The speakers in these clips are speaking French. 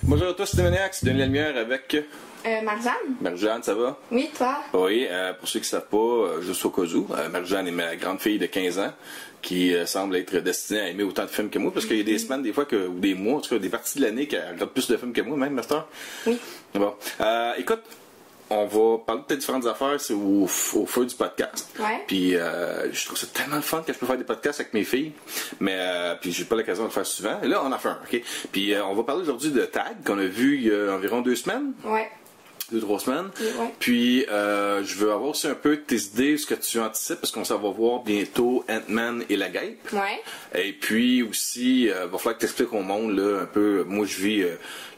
Bonjour à tous, c'est Maniac, c'est Denis Lalmière avec... Marjane. Marjane, ça va? Oui, toi? Oui, pour ceux qui ne savent pas, juste au cas où, Marjane est ma grande fille de 15 ans qui semble être destinée à aimer autant de films que moi, parce qu'il y a des semaines, des fois, ou des mois, en tout cas des parties de l'année qu'elle regarde plus de films que moi, même, Master. Oui. Bon. Écoute, on va parler de différentes affaires, c'est au feu du podcast. Ouais. Puis je trouve ça tellement le fun que je peux faire des podcasts avec mes filles, mais puis j'ai pas l'occasion de le faire souvent. Et là, on en fait un, ok? Puis on va parler aujourd'hui de Tag, qu'on a vu il y a environ 2 semaines. Ouais. 2-3 semaines. Ouais. Puis, je veux avoir aussi un peu tes idées, ce que tu anticipes, parce qu'on s'en va voir bientôt Ant-Man et la Guêpe. Ouais. Et puis aussi, il va falloir que tu expliques au monde, là, un peu, moi je vis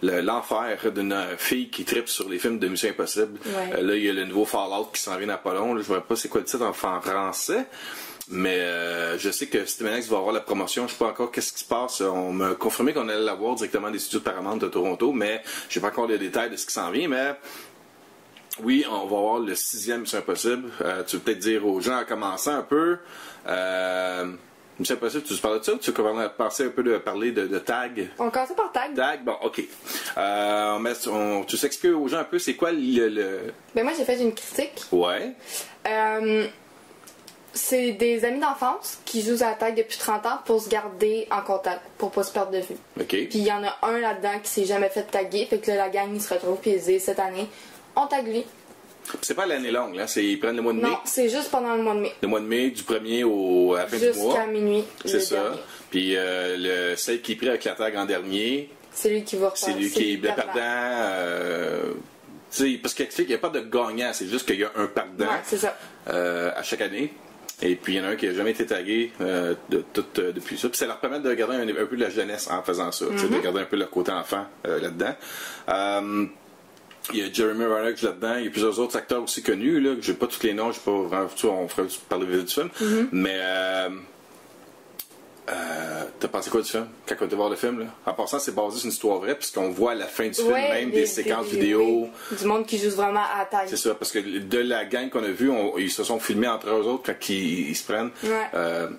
l'enfer d'une fille qui tripe sur les films de Mission Impossible. Ouais. Là, il y a le nouveau Fallout qui s'en vient à pas long. Là, je ne sais pas c'est quoi le titre en français. Mais je sais que Stevenex va avoir la promotion. Je sais pas encore qu'est-ce qui se passe. On m'a confirmé qu'on allait l'avoir directement des studios de Paramount de Toronto, mais je sais pas encore les détails de ce qui s'en vient. Mais oui, on va avoir le 6e Mission Impossible. Tu veux peut-être dire aux gens en commençant un peu. Mission Impossible, tu parles de ça ou tu veux passer un peu de parler de Tag? On commence par Tag. Tag, bon, ok. Tu s'expliques aux gens un peu c'est quoi le... Ben moi j'ai fait une critique. Ouais. C'est des amis d'enfance qui jouent à la tag depuis 30 ans pour se garder en contact, pour pas se perdre de vue. OK. Puis il y en a un là-dedans qui s'est jamais fait taguer, fait que là, la gang il se retrouve piégé cette année. On tag lui. C'est pas l'année longue, là. Ils prennent le mois de mai. Non, c'est juste pendant le mois de mai. Le mois de mai, du 1er à la fin du mois. Jusqu'à minuit. C'est ça. Dernier. Puis celle qui est prise avec la tag en dernier, C'est lui qui va refaire. c'est lui qui est le perdant. Parce qu'il explique qu'il n'y a pas de gagnant, c'est juste qu'il y a un perdant Ouais, c'est ça. à chaque année. Et puis il y en a un qui n'a jamais été tagué depuis ça. Puis ça leur permet de garder un peu de la jeunesse en faisant ça, de garder un peu leur côté enfant là-dedans. Il y a Jeremy Renner là-dedans, il y a plusieurs autres acteurs aussi connus, là, que j'ai pas tous les noms, j'ai pas vraiment, on ferait parler du film. Mais t'as pensé quoi du film? Quand on était voir le film, là? En passant, c'est basé sur une histoire vraie, puisqu'on voit à la fin du film même des séquences vidéo. Oui. Du monde qui joue vraiment à la taille. C'est ça, parce que de la gang qu'on a vue, ils se sont filmés entre eux autres quand ils se prennent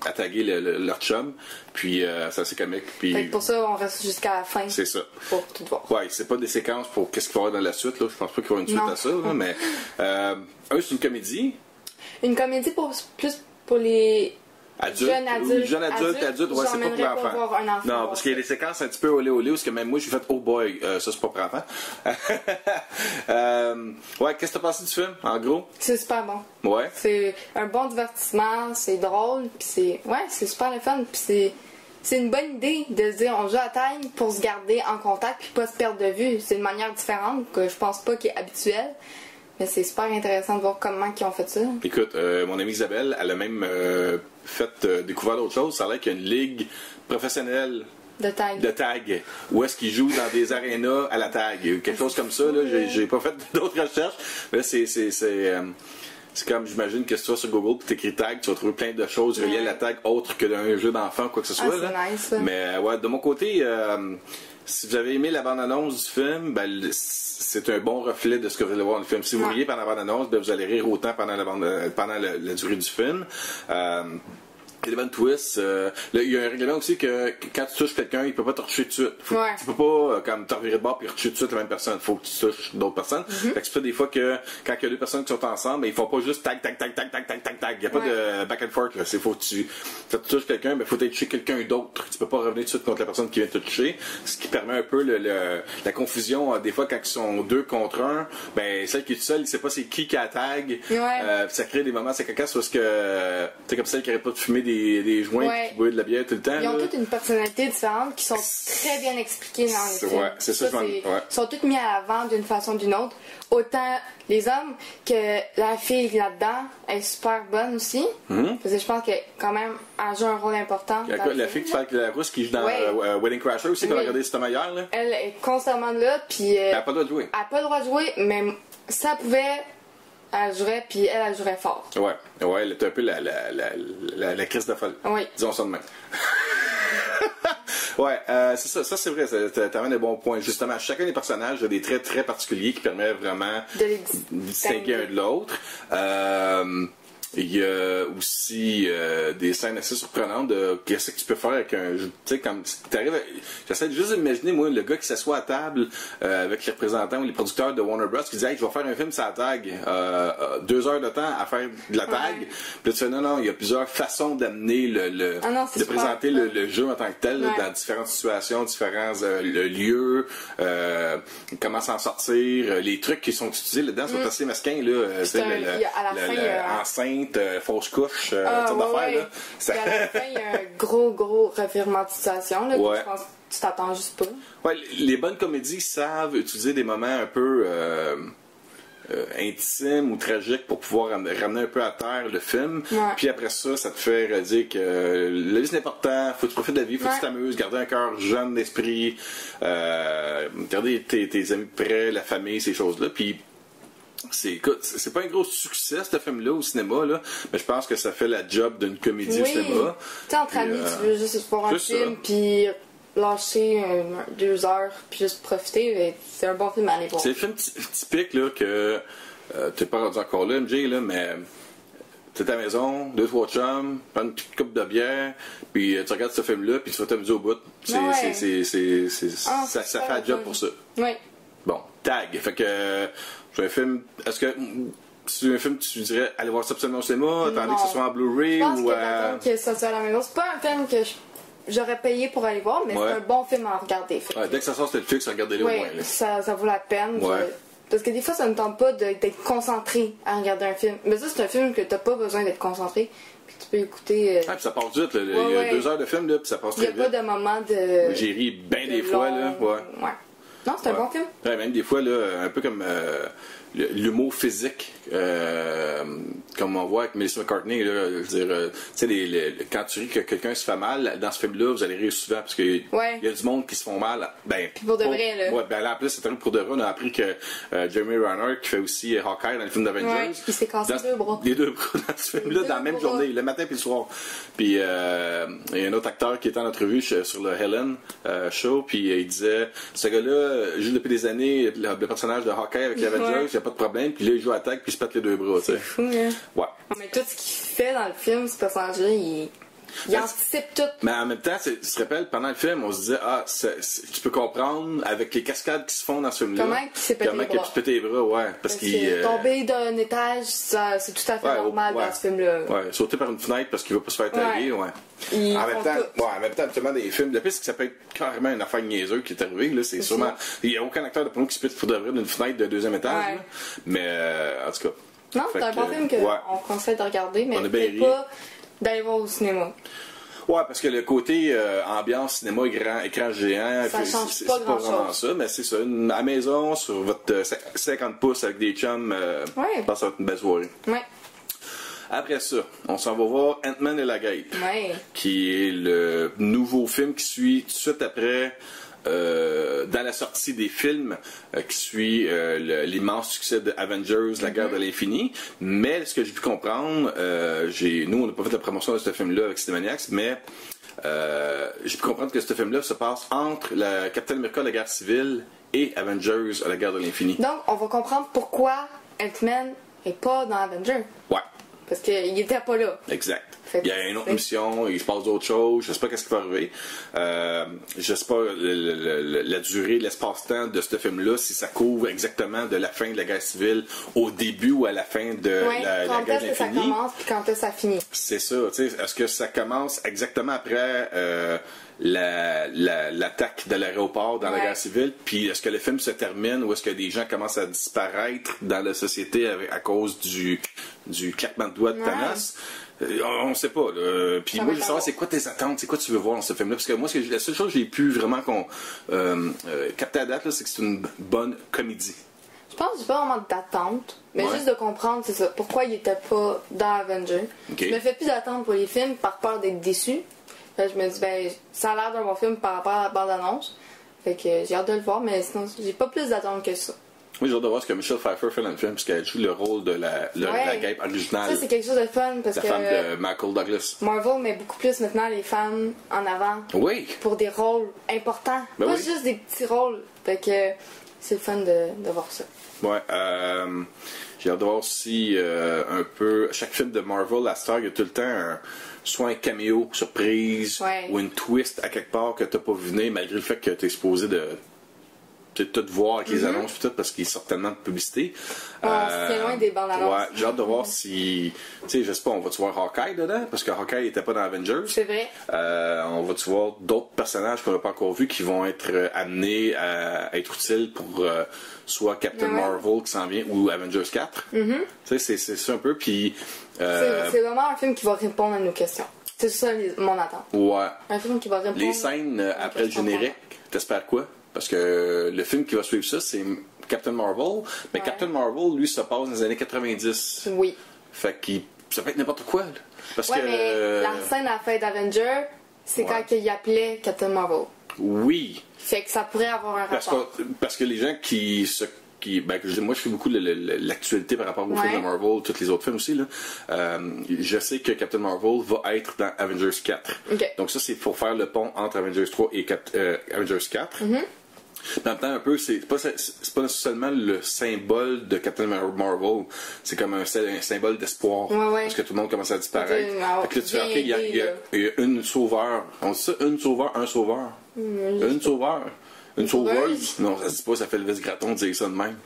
à taguer leur chum. Puis c'est assez comique. Puis Fait que pour ça, on reste jusqu'à la fin. c'est ça. Pour tout voir. Ouais, c'est pas des séquences pour qu'est-ce qu'il va y avoir dans la suite, là. Je pense pas qu'il y aura une suite à ça, là, mais c'est une comédie. Une comédie plus pour les jeunes adultes, ouais, c'est pas pour l'enfant. Non, parce qu'il y a des séquences un petit peu olé, parce que même moi, j'ai fait oh boy, ça c'est pas pour enfant. Ouais, qu'est-ce que t'as pensé du film, en gros? C'est super bon. Ouais. C'est un bon divertissement, c'est drôle, puis c'est super le fun, puis c'est une bonne idée de se dire on joue à time pour se garder en contact puis pas se perdre de vue. C'est une manière différente que je pense pas qui est habituelle. Mais c'est super intéressant de voir comment ils ont fait ça. Écoute, mon amie Isabelle, elle a même découvert d'autres choses. Ça a l'air qu'il y a une ligue professionnelle de tag. Où est-ce qu'ils jouent dans des arénas à la tag. Quelque chose comme ça. Là, j'ai pas fait d'autres recherches. Là, c'est comme, j'imagine que si tu vas sur Google et t'écris tag, tu vas trouver plein de choses reliées à la tag autres que d'un jeu d'enfant ou quoi que ce soit. Là. Nice. Mais ouais, de mon côté, si vous avez aimé la bande-annonce du film, ben, c'est un bon reflet de ce que vous allez voir dans le film. Si vous riez pendant la bande-annonce, ben, vous allez rire autant pendant la durée du film. Il y a des bonnes twists. Il y a un règlement aussi que quand tu touches quelqu'un, il peut pas te retoucher tout de suite. Tu peux pas comme te revirer de bord et retoucher tout de suite la même personne. Il faut que tu touches d'autres personnes. Fait que c'est pas des fois que quand il y a deux personnes qui sont ensemble, ils font pas juste tag. Il n'y a pas de back and forth. Il faut que tu touches quelqu'un, mais il faut aller toucher quelqu'un d'autre. Tu peux pas revenir tout de suite contre la personne qui vient te toucher. Ce qui permet un peu la confusion. Des fois, quand ils sont 2 contre 1, ben celle qui est toute seule, il sait pas c'est qui a tag. Ça crée des moments, c'est cocasse parce que t'es comme celle qui arrête pas de fumer des joints qui boivent de la bière tout le temps. Ils ont toutes une personnalité différente qui sont très bien expliquées dans les films. Ouais, c'est ça. Ils sont toutes mis à l'avant d'une façon ou d'une autre. Autant les hommes que la fille là-dedans est super bonne aussi. Parce que je pense que quand même elle joue un rôle important. La fille qui fait la rousse qui joue dans Wedding Crasher aussi, qu'on a regardé justement hier. Là. Elle est constamment là. Puis, elle n'a pas le droit de jouer. Elle n'a pas le droit de jouer, mais ça pouvait. Elle jouerait, puis elle jouerait fort. Ouais, elle était un peu la crise de folle. Oui. Disons ça de même. Ouais, c'est ça. Ça, c'est vrai. T'amènes des bons points. Justement, chacun des personnages a des traits très particuliers qui permettent vraiment de les distinguer un de l'autre. Il y a aussi des scènes assez surprenantes de qu'est-ce que tu peux faire avec un... Tu sais, comme t'arrives... J'essaie juste d'imaginer, moi, le gars qui s'assoit à table avec les représentants ou les producteurs de Warner Bros. Qui dit « Hey, je vais faire un film sur la tag. 2 heures de temps à faire de la tag. Ouais. » Puis tu fais « Non, il y a plusieurs façons d'amener de présenter le jeu en tant que tel, là, dans différentes situations, différents lieux, comment s'en sortir. Les trucs qui sont utilisés là-dedans sont assez mesquins, là. Enceinte, fausse couche, toutes d'affaires, là. Ça... à la fin, il y a un gros revirement de situation, là, que je pense que tu t'attends juste pas. Ouais, les bonnes comédies savent utiliser des moments un peu intimes ou tragiques pour pouvoir ramener un peu à terre le film. Ouais. Puis après ça, ça te fait dire que la vie c'est important, faut que tu profites de la vie, faut que tu t'amuses, garder un cœur jeune d'esprit, garder tes amis près, la famille, ces choses-là. Puis écoute, c'est pas un gros succès ce film-là au cinéma, là, mais je pense que ça fait la job d'une comédie au cinéma. Tu sais, entre amis, tu veux juste voir un film, puis lâcher 2 heures, puis juste profiter, c'est un bon film à aller voir. C'est le film typique là, que t'es pas rendu encore là, MJ, là, mais t'es à la maison, 2-3 chums, prends une petite coupe de bière, puis tu regardes ce film-là, puis tu vas t'amuser au bout. Ça fait la job pour ça. Oui. Bon, Tag. Fait que c'est un film. Est-ce que c'est un film que tu dirais aller voir ça absolument au cinéma, attendez que ce soit en Blu-ray ou. Je pense que ça soit à la maison. C'est pas un film que j'aurais payé pour aller voir, mais c'est un bon film à regarder. Dès que ça sort sur Netflix, regardez-le au moins. Ça vaut la peine. Parce que des fois, ça ne tente pas d'être concentré à regarder un film. Mais ça, c'est un film que t'as pas besoin d'être concentré. Puis tu peux écouter. Puis ça passe vite. Il y a 2 heures de film, là, puis ça passe très vite. Il n'y a pas de moment de. J'ai ri bien des fois, là. Ouais. Non, c'est un bon film. Ouais, même des fois, là, un peu comme l'humour physique, comme on voit avec Melissa McCartney, là, je veux dire, tu sais, quand tu ris que quelqu'un se fait mal, dans ce film-là, vous allez rire souvent, parce qu'il y a du monde qui se font mal. Ben, pour de vrai, là. Ouais, ben là, en plus, c'est pour de vrai, on a appris que Jeremy Renner, qui fait aussi Hawkeye dans le film d'Avengers, il s'est cassé 2 bras. Les 2 bras dans ce film-là, dans la même journée, le matin puis le soir. Puis, il y a un autre acteur qui était en entrevue sur le Helen Show, puis il disait, ce gars-là, joue depuis des années le personnage de Hawkeye avec les Avengers, il n'y a pas de problème, puis là, il joue à tag, puis il se pète les 2 bras, tu sais. C'est fou, hein? Ouais. Mais tout ce qu'il fait dans le film, ce personnage-là, il anticipe tout. Mais en même temps, tu te rappelles, pendant le film, on se disait, tu peux comprendre avec les cascades qui se font dans ce film-là. Comment il s'est pété les bras. Comment il a pété les bras, ouais. Parce qu'il tomber d'un étage, c'est tout à fait normal dans ce film-là. Ouais, sauter par une fenêtre parce qu'il va pas se faire taguer, En même temps, absolument des films. Le pire, c'est que ça peut être carrément une affaire niaiseuse qui est arrivée, là. C'est sûrement. Il n'y a aucun acteur de porno qui se pète pour de vrai d'une fenêtre de 2e étage, là. Mais, en tout cas. Non, c'est un bon film qu'on conseille de regarder, mais peut-être pas d'aller voir au cinéma. Ouais, parce que le côté ambiance, cinéma, écran géant, c'est pas vraiment ça, mais c'est ça. À la maison, sur votre 50 pouces avec des chums, passe une belle soirée. Ouais. Après ça, on s'en va voir Ant-Man et la Guêpe, qui est le nouveau film qui suit tout de suite après. Dans la sortie des films qui suit l'immense succès de Avengers, la guerre de l'infini. Mais ce que j'ai pu comprendre, nous on n'a pas fait la promotion de ce film-là avec Cinemaniacs, mais j'ai pu comprendre que ce film-là se passe entre la Captain America, la guerre civile, et Avengers, la guerre de l'infini. Donc on va comprendre pourquoi Ant-Man n'est pas dans Avengers. Ouais. Parce qu'il était pas là. Exact. Il y a une autre mission, il se passe d'autres choses, je sais pas qu'est-ce qui va arriver. Je sais pas la durée, l'espace-temps de ce film-là, si ça couvre exactement de la fin de la guerre civile au début ou à la fin de la guerre de l'infini. Quand est-ce que ça commence puis quand est-ce que ça finit. C'est ça, tu sais, est-ce que ça commence exactement après l'attaque de l'aéroport dans la guerre civile, puis est-ce que le film se termine ou est-ce que des gens commencent à disparaître dans la société à cause du claquement de doigts de Thanos? On sait pas. Puis moi, je veux savoir, c'est quoi tes attentes? C'est quoi tu veux voir dans ce film-là? Parce que moi, la seule chose que j'ai pu vraiment capter à date, c'est que c'est une bonne comédie. Je pense que j'ai pas vraiment d'attente, mais juste de comprendre, c'est ça, pourquoi il était pas dans Avengers. Je me fais plus d'attente pour les films par peur d'être déçu. Je me dis, ça a l'air d'un bon film par rapport à la bande-annonce. Fait que j'ai hâte de le voir, mais sinon, j'ai pas plus d'attente que ça. Oui, j'ai hâte de voir ce que Michelle Pfeiffer fait dans le film, puisqu'elle joue le rôle de la guêpe originale. Ça, c'est quelque chose de fun, parce que... La femme de Michael Douglas. Marvel met beaucoup plus maintenant les femmes en avant. Oui. Pour des rôles importants. Pas juste des petits rôles. Fait que c'est le fun de voir ça. Ouais, j'ai hâte de voir aussi un peu. Chaque film de Marvel, à Star, il y a tout le temps soit un caméo surprise ou une twist à quelque part que t'as pas vu venir, malgré le fait que t'es exposé de tout voir avec les annonces et tout, parce qu'ils sortent tellement de publicité. C'est loin des bandes annonces. Ouais, j'ai hâte de voir si. Tu sais, je sais pas, on va-tu voir Hawkeye dedans? Parce que Hawkeye était pas dans Avengers. C'est vrai. On va-tu voir d'autres personnages qu'on n'a pas encore vus qui vont être amenés à être utiles pour soit Captain Marvel qui s'en vient ou Avengers 4. Tu sais, c'est ça un peu. Puis. C'est vraiment un film qui va répondre à nos questions. C'est ça mon attente. Ouais. Un film qui va répondre. Les scènes après le générique, t'espères quoi? Parce que le film qui va suivre ça, c'est Captain Marvel. Mais Captain Marvel, lui, se passe dans les années 90. Oui. Fait qu'il ça peut être n'importe quoi. Là. Parce que mais la scène à la fin d'Avenger, c'est quand il appelait Captain Marvel. Oui. Fait que ça pourrait avoir un rapport. Parce que les gens moi je fais beaucoup l'actualité par rapport aux films de Marvel, tous les autres films aussi là. Je sais que Captain Marvel va être dans Avengers 4. Donc ça c'est pour faire le pont entre Avengers 3 et Avengers 4. En même temps, un peu, c'est pas seulement le symbole de Captain Marvel, c'est comme un symbole d'espoir. Parce que tout le monde commence à disparaître. Fait que là, tu fais, ok, il y a une sauveur. On dit ça, un sauveur. Une sauveur. Une sauveuse. Non, ça se dit pas, ça fait le Graton de dire ça de même.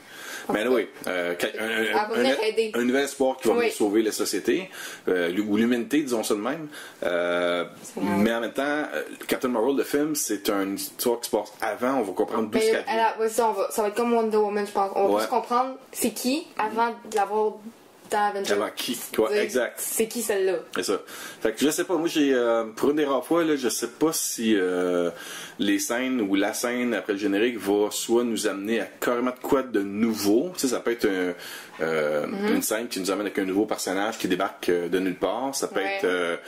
Mais oui, un nouvel espoir qui va venir sauver la société, ou l'humanité, disons ça de même. Mais en même temps, Captain Marvel, le film, c'est une histoire qui se passe avant, on va comprendre d'où ça vient. Ça va être comme Wonder Woman, je pense. On va juste comprendre c'est qui avant de l'avoir dans Avengers. Avant qui? Ouais, exact. C'est qui celle-là? C'est ça. Fait que je sais pas, moi j'ai pour une des rares fois, là, je sais pas si les scènes ou la scène après le générique va soit nous amener à carrément de quoi de nouveau. Tu sais, ça peut être une scène qui nous amène avec un nouveau personnage qui débarque de nulle part. Ça peut être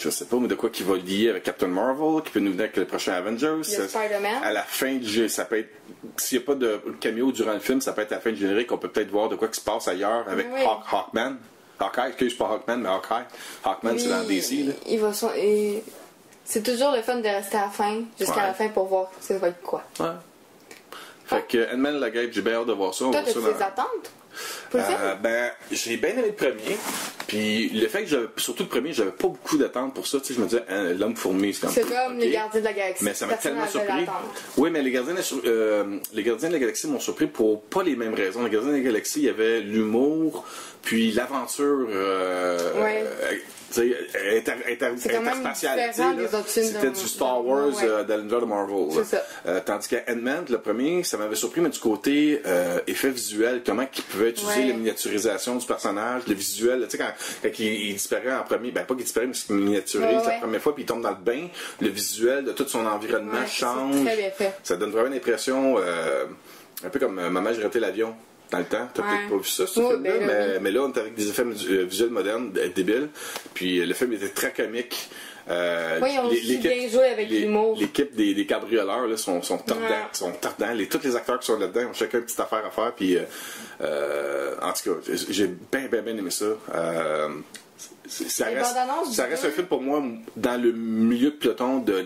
je sais pas, mais de quoi qui va lier avec Captain Marvel, qui peut nous venir avec le prochain Avengers. Spider-Man. À la fin du jeu, ça peut être. S'il n'y a pas de caméo durant le film, ça peut être à la fin du générique, on peut peut-être voir de quoi qui se passe ailleurs avec Hawkman. Hawkeye, excuse pas Hawkman, mais Hawkeye. Hawkman, c'est dans DC. Là. C'est toujours le fun de rester à la fin, jusqu'à la fin pour voir ça va être quoi. Ouais. Fait que Ant-Man la Guêpe, j'ai bien hâte de voir ça. Toi, t'as des attentes? J'ai bien aimé le premier. Puis le fait que surtout le premier, j'avais pas beaucoup d'attentes pour ça. Tu sais, je me disais, l'homme fourmi, c'est comme les Gardiens de la Galaxie. Mais ça m'a tellement surpris. Oui, mais les Gardiens de la Galaxie m'ont surpris pour pas les mêmes raisons. Les Gardiens de la Galaxie, il y avait l'humour, puis l'aventure. Interspatial. C'était du Star Wars dans l'univers de Marvel. Tandis qu'à Ant-Man, le premier, ça m'avait surpris, mais du côté effet visuel, comment ils pouvaient utiliser la miniaturisation du personnage, le visuel. Tu sais, quand il disparaît en premier, pas qu'il disparaît, mais qu'il miniaturise la première fois, puis il tombe dans le bain, le visuel de tout son environnement change. Très bien fait. Ça donne vraiment une impression, un peu comme Maman, j'ai raté l'avion. Dans le temps, t'as peut-être pas vu ça, ce film-là, mais là, on était avec des effets visuels modernes, débiles. Puis le film était très comique. Ils ont aussi bien joué avec l'humour. L'équipe des cabrioleurs là, sont tordants. Tous les acteurs qui sont là-dedans ont chacun une petite affaire à faire. Puis, en tout cas, j'ai bien aimé ça. Ça reste un film pour moi dans le milieu de peloton de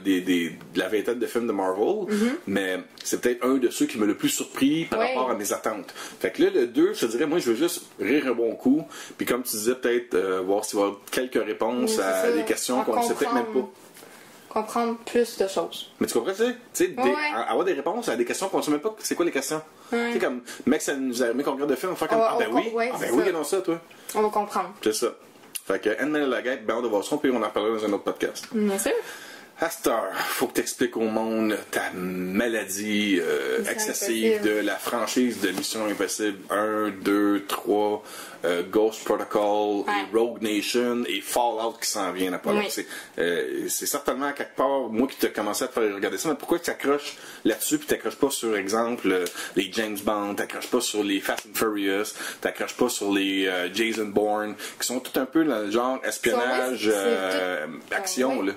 la vingtaine de films de Marvel, mais c'est peut-être un de ceux qui m'a le plus surpris par rapport à mes attentes. Fait que là, le 2, je te dirais, moi je veux juste rire un bon coup, puis comme tu disais, peut-être voir s'il va y avoir quelques réponses à des questions qu'on ne sait peut-être même pas. Comprendre plus de choses. Mais tu comprends, tu sais, avoir des réponses à des questions qu'on ne sait même pas c'est quoi les questions. Tu sais, comme, mec, ça nous a qu'on regarde le film, on fait comme, oui, non, ça, toi. On va comprendre. C'est ça. Fait que Ant-Man et la Guêpe, ben on va voir ça, puis on en parlera dans un autre podcast. Bien sûr. Astor, faut que tu expliques au monde ta maladie excessive de la franchise de Mission Impossible 1, 2, 3, Ghost Protocol, et Rogue Nation et Fallout qui s'en vient après. C'est certainement à quelque part, moi qui t'ai commencé à te faire regarder ça, mais pourquoi tu t'accroches là-dessus puis t'accroches pas sur exemple les James Bond, t'accroches pas sur les Fast and Furious, t'accroches pas sur les Jason Bourne, qui sont tout un peu dans le genre espionnage, action là.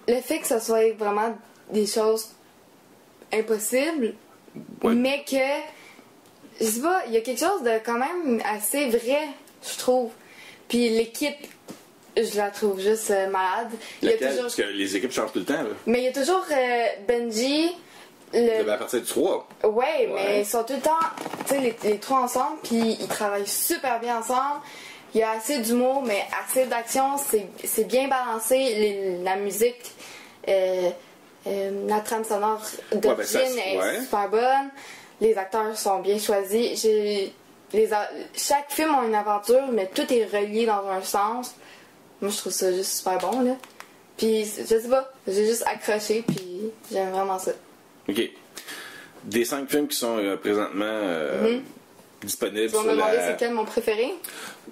Le fait que ce soit vraiment des choses impossibles, mais que, je sais pas, il y a quelque chose de quand même assez vrai, je trouve. Puis l'équipe, je la trouve juste malade. Laquelle? Parce que les équipes changent tout le temps. Là. Mais il y a toujours Benji, À partir du 3. Ouais, mais ils sont tout le temps, tu sais, les trois ensemble, puis ils travaillent super bien ensemble. Il y a assez d'humour, mais assez d'action, c'est bien balancé. La musique, la trame sonore d'origine est super bonne. Les acteurs sont bien choisis. Chaque film a une aventure, mais tout est relié dans un sens. Moi, je trouve ça juste super bon, là. Puis, je sais pas, j'ai juste accroché, puis j'aime vraiment ça. OK. Des 5 films qui sont présentement disponibles sur la... Tu vas me demander c'est quel mon préféré?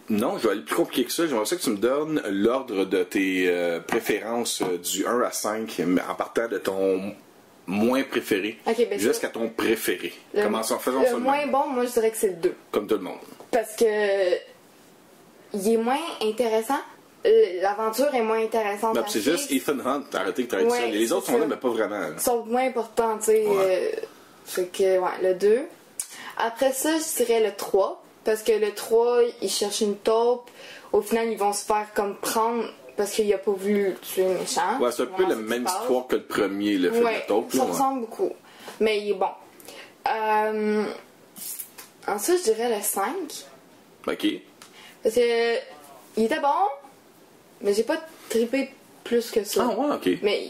Non, je vais aller plus compliqué que ça. J'aimerais ça que tu me donnes l'ordre de tes préférences du 1 à 5, en partant de ton moins préféré jusqu'à ton préféré. Faisons ça. Le moins bon, moi, je dirais que c'est le 2. Comme tout le monde. Parce que il est moins intéressant. L'aventure est moins intéressante. Non, c'est juste Ethan Hunt. Arrêtez de travailler ça. Les autres sont là, mais pas vraiment. Ils sont moins importants, tu sais. Fait que, le 2. Après ça, je dirais le 3. Parce que le 3, ils cherchent une taupe. Au final, ils vont se faire comme prendre parce qu'il a pas voulu tuer le méchant. Ouais, c'est un peu la même histoire que le premier, le film de la taupe. Ça ressemble beaucoup. Mais il est bon. Ensuite, je dirais le 5. OK. Parce que il était bon, mais j'ai pas trippé plus que ça. Ah ouais, OK. Mais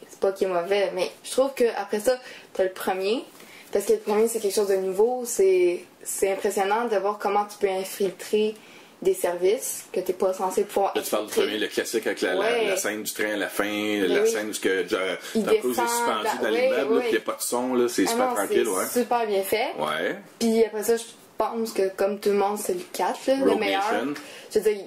c'est pas qu'il est mauvais, mais je trouve qu'après ça, t'as le premier. Parce que le premier, c'est quelque chose de nouveau. C'est impressionnant de voir comment tu peux infiltrer des services que t'es pas censé pouvoir infiltrer. Là, tu parles du premier, le classique avec la scène du train à la fin, la scène où Tom Cruise est suspendu dans l'immeuble, puis il n'y a pas de son, là, c'est super tranquille. C'est super bien fait. Ouais. Puis après ça, je pense que comme tout le monde, c'est le 4, là, le meilleur. Je veux dire,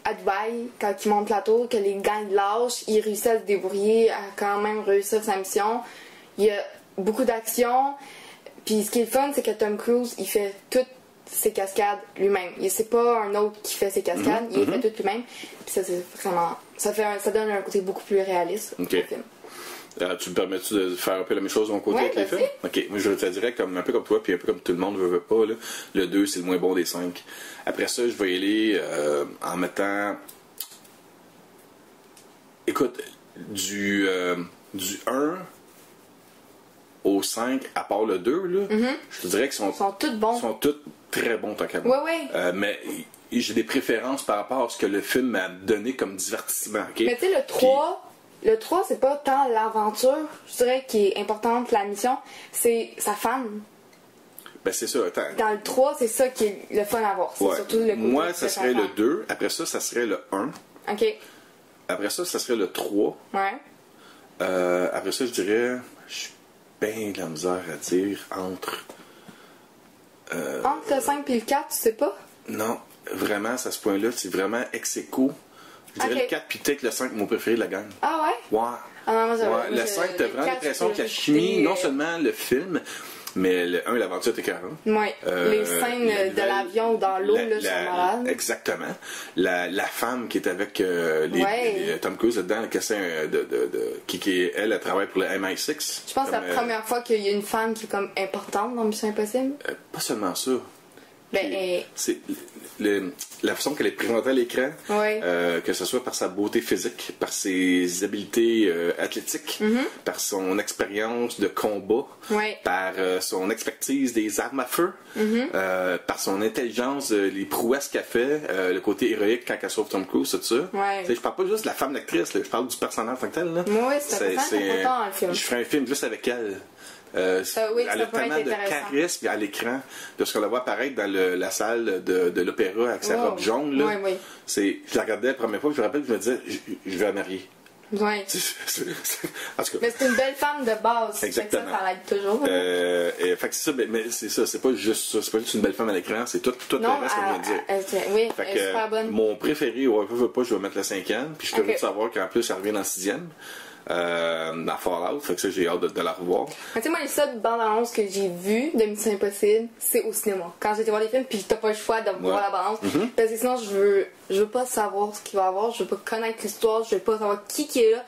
à Dubaï, quand il monte la tour, que les gars lâchent, il réussit à se débrouiller, à quand même réussir sa mission. Il y a beaucoup d'action. Puis ce qui est le fun, c'est que Tom Cruise, il fait toutes ses cascades lui-même. C'est pas un autre qui fait ses cascades, il fait tout lui-même. Puis ça, c'est vraiment... Ça donne un côté beaucoup plus réaliste au film. Tu me permets-tu de faire un peu la même chose de mon côté avec les films? Ok, moi je te dirais un peu comme toi, puis un peu comme tout le monde veut pas. Là. Le 2, c'est le moins bon des 5. Après ça, je vais y aller en mettant... Écoute, du 1 au 5, à part le 2, là, je te dirais qu'ils sont tous bons. Sont tous très bons, tant qu'à moi. Oui. Mais j'ai des préférences par rapport à ce que le film m'a donné comme divertissement. Okay? Mais tu sais, le 3... Le 3, c'est pas tant l'aventure, je dirais, qui est importante, la mission, c'est sa femme. Ben, c'est ça, attends. Dans le 3, c'est ça qui est le fun à voir. C'est surtout le moi, ça serait le 2. Après ça, ça serait le 1. OK. Après ça, ça serait le 3. Ouais. Après ça, je dirais... Je suis bien de la misère à dire entre... Entre le 5 et le 4, tu sais pas? Non, vraiment, à ce point-là, c'est vraiment ex-aequo. Je dirais le 4 puis peut-être le 5, mon préféré de la gang. Ah ouais? Ouais. Ah non, moi, le 5, t'as vraiment l'impression que la chimie, non seulement le film, mais le 1, l'aventure était 40. Ouais. Les scènes de l'avion ou dans l'eau, là, sont malades. Exactement. La femme qui est avec Tom Cruise là-dedans, elle travaille pour le MI6. Je pense que c'est la première fois qu'il y a une femme qui est comme importante dans Mission Impossible. Pas seulement ça. Ben, c'est la façon qu'elle est présentée à l'écran, que ce soit par sa beauté physique, par ses habiletés athlétiques, par son expérience de combat, par son expertise des armes à feu, par son intelligence, les prouesses qu'elle fait, le côté héroïque quand elle sauve Tom Cruise, tout ça. Je parle pas juste de la femme d'actrice, je parle du personnage en tant que tel. Là. Oui, c'est important dans le film. Je ferais un film juste avec elle. Elle a tellement de charisme à l'écran de ce qu'on la voit apparaître dans la salle de l'opéra avec sa robe jaune. Là. Je la regardais la première fois, je me rappelle que je me disais, je vais la marier. Oui. En tout cas. Mais c'est une belle femme de base. Exactement. Ça l'aide toujours. Fait que c'est ça, mais c'est ça, c'est pas juste ça, c'est pas juste une belle femme à l'écran, c'est tout le reste qu'on vient de dire. Oui, elle est super bonne. Mon préféré, je vais mettre le 5e, puis je suis curieux de savoir qu'en plus, elle revient dans le 6e. Dans Fallout, fait que ça j'ai hâte de la revoir. Tu sais, moi les seules bandes annonces que j'ai vues de Mission Impossible, c'est au cinéma. Quand j'étais voir les films, puis t'as pas le choix de voir la bande annonce. Parce que sinon je veux pas savoir ce qu'il va y avoir, je veux pas connaître l'histoire, je veux pas savoir qui est là.